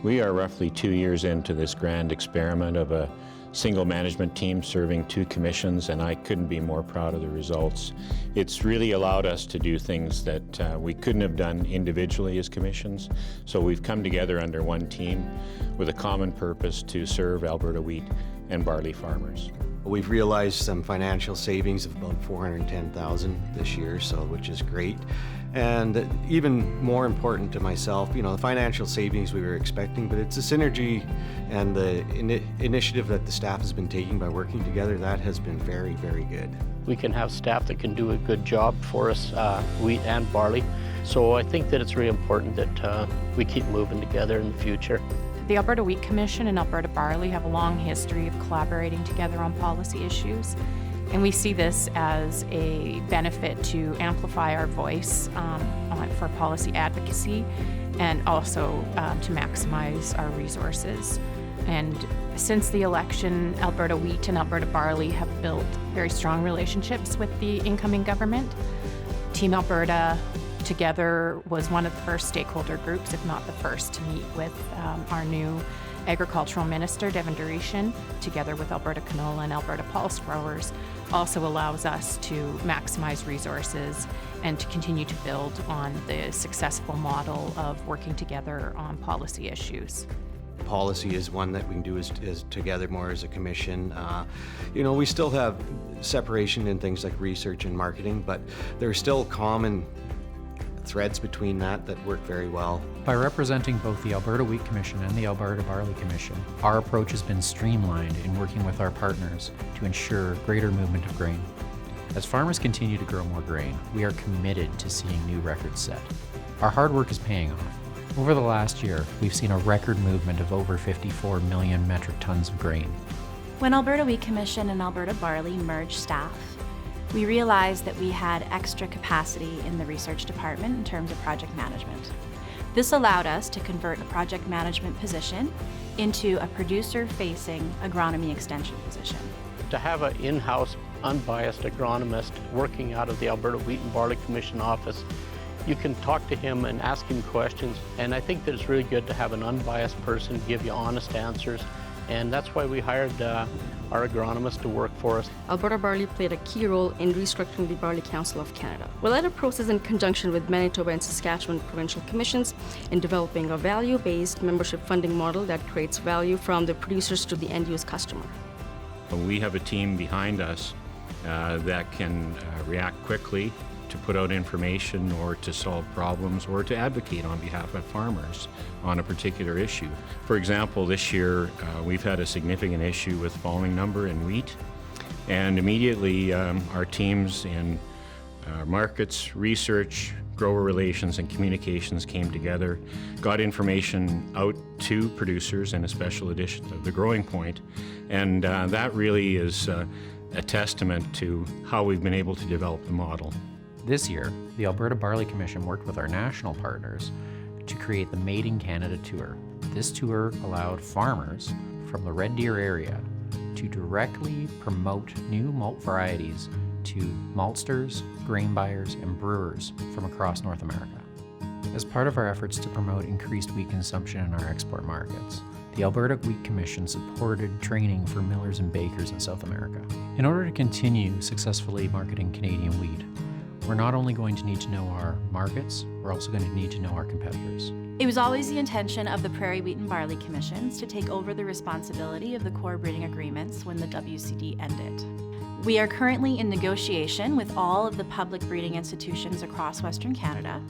We are roughly 2 years into this grand experiment of a single management team serving 2 commissions, and I couldn't be more proud of the results. It's really allowed us to do things that we couldn't have done individually as commissions. So we've come together under one team with a common purpose to serve Alberta wheat and barley farmers. We've realized some financial savings of about $410,000 this year, which is great. And even more important to myself, the financial savings we were expecting, but it's a synergy and the initiative that the staff has been taking by working together, that has been very, very good. We can have staff that can do a good job for us, wheat and barley. So I think that it's really important that we keep moving together in the future. The Alberta Wheat Commission and Alberta Barley have a long history of collaborating together on policy issues, and we see this as a benefit to amplify our voice for policy advocacy and also to maximize our resources. And since the election, Alberta Wheat and Alberta Barley have built very strong relationships with the incoming government. Team Alberta together was one of the first stakeholder groups, if not the first, to meet with our new Agricultural Minister, Devin Durishan, together with Alberta Canola and Alberta Pulse Growers, also allows us to maximize resources and to continue to build on the successful model of working together on policy issues. Policy is one that we can do is together more as a commission. We still have separation in things like research and marketing, but there's still common threads between that work very well. By representing both the Alberta Wheat Commission and the Alberta Barley Commission, our approach has been streamlined in working with our partners to ensure greater movement of grain. As farmers continue to grow more grain, we are committed to seeing new records set. Our hard work is paying off. Over the last year, we've seen a record movement of over 54 million metric tons of grain. When Alberta Wheat Commission and Alberta Barley merged staff, we realized that we had extra capacity in the research department in terms of project management. This allowed us to convert a project management position into a producer-facing agronomy extension position. To have an in-house, unbiased agronomist working out of the Alberta Wheat and Barley Commission office, you can talk to him and ask him questions, and I think that it's really good to have an unbiased person give you honest answers, and that's why we hired our agronomist to work for us. Alberta Barley played a key role in restructuring the Barley Council of Canada. We led a process in conjunction with Manitoba and Saskatchewan provincial commissions in developing a value-based membership funding model that creates value from the producers to the end-use customer. We have a team behind us that can react quickly to put out information or to solve problems or to advocate on behalf of farmers on a particular issue. For example, this year we've had a significant issue with falling number in wheat, and immediately our teams in markets, research, grower relations and communications came together, got information out to producers in a special edition of The Growing Point, and that really is a testament to how we've been able to develop the model. This year, the Alberta Barley Commission worked with our national partners to create the Made in Canada Tour. This tour allowed farmers from the Red Deer area to directly promote new malt varieties to maltsters, grain buyers, and brewers from across North America. As part of our efforts to promote increased wheat consumption in our export markets, the Alberta Wheat Commission supported training for millers and bakers in South America. In order to continue successfully marketing Canadian wheat, we're not only going to need to know our markets, we're also going to need to know our competitors. It was always the intention of the Prairie Wheat and Barley Commissions to take over the responsibility of the core breeding agreements when the WCD ended. We are currently in negotiation with all of the public breeding institutions across Western Canada,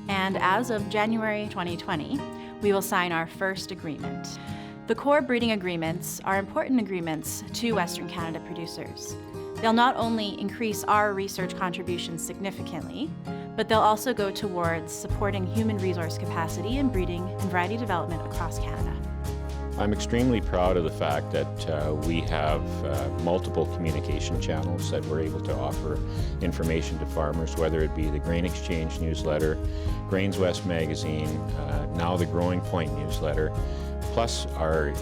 and as of January 2020, we will sign our first agreement. The core breeding agreements are important agreements to Western Canada producers. They'll not only increase our research contributions significantly, but they'll also go towards supporting human resource capacity in breeding and variety development across Canada. I'm extremely proud of the fact that we have multiple communication channels that we're able to offer information to farmers, whether it be the Grain Exchange newsletter, Grains West magazine, now the Growing Point newsletter, plus our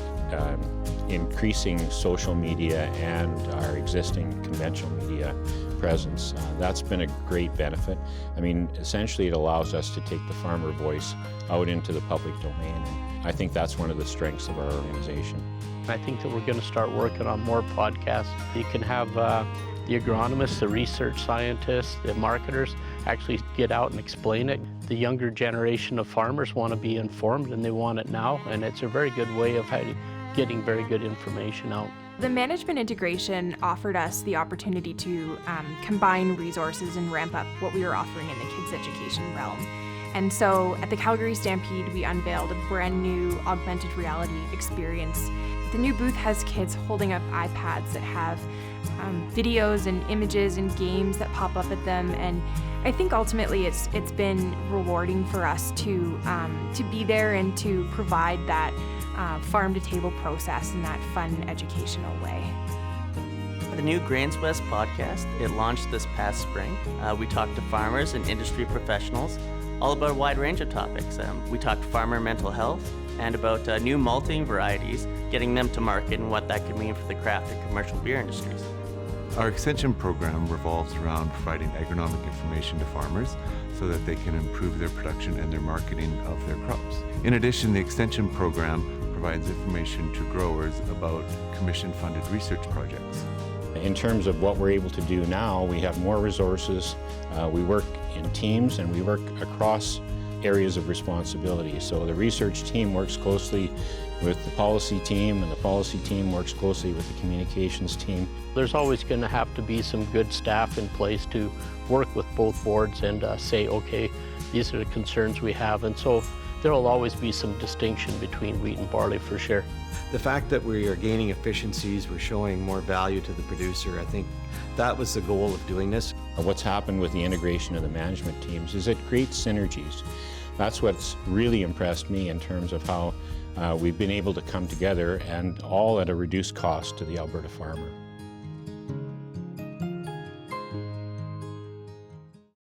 increasing social media and our existing conventional media presence. That's been a great benefit. I mean, essentially it allows us to take the farmer voice out into the public domain. And I think that's one of the strengths of our organization. I think that we're going to start working on more podcasts. You can have the agronomists, the research scientists, the marketers actually get out and explain it. The younger generation of farmers want to be informed and they want it now, and it's a very good way of getting very good information out. The management integration offered us the opportunity to combine resources and ramp up what we were offering in the kids' education realm. And so at the Calgary Stampede, we unveiled a brand new augmented reality experience. The new booth has kids holding up iPads that have videos and images and games that pop up at them. And I think ultimately it's been rewarding for us to be there and to provide that farm-to-table process in that fun, educational way. The new Grains West podcast, it launched this past spring. We talked to farmers and industry professionals all about a wide range of topics. We talked farmer mental health and about new malting varieties, getting them to market and what that could mean for the craft and commercial beer industries. Our extension program revolves around providing agronomic information to farmers so that they can improve their production and their marketing of their crops. In addition, the extension program provides information to growers about commission-funded research projects. In terms of what we're able to do now, we have more resources, we work in teams, and we work across areas of responsibility. So the research team works closely with the policy team, and the policy team works closely with the communications team. There's always going to have to be some good staff in place to work with both boards and say, okay, these are the concerns we have. And so there will always be some distinction between wheat and barley for sure. The fact that we are gaining efficiencies, we're showing more value to the producer, I think that was the goal of doing this. What's happened with the integration of the management teams is it creates synergies. That's what's really impressed me in terms of how we've been able to come together, and all at a reduced cost to the Alberta farmer.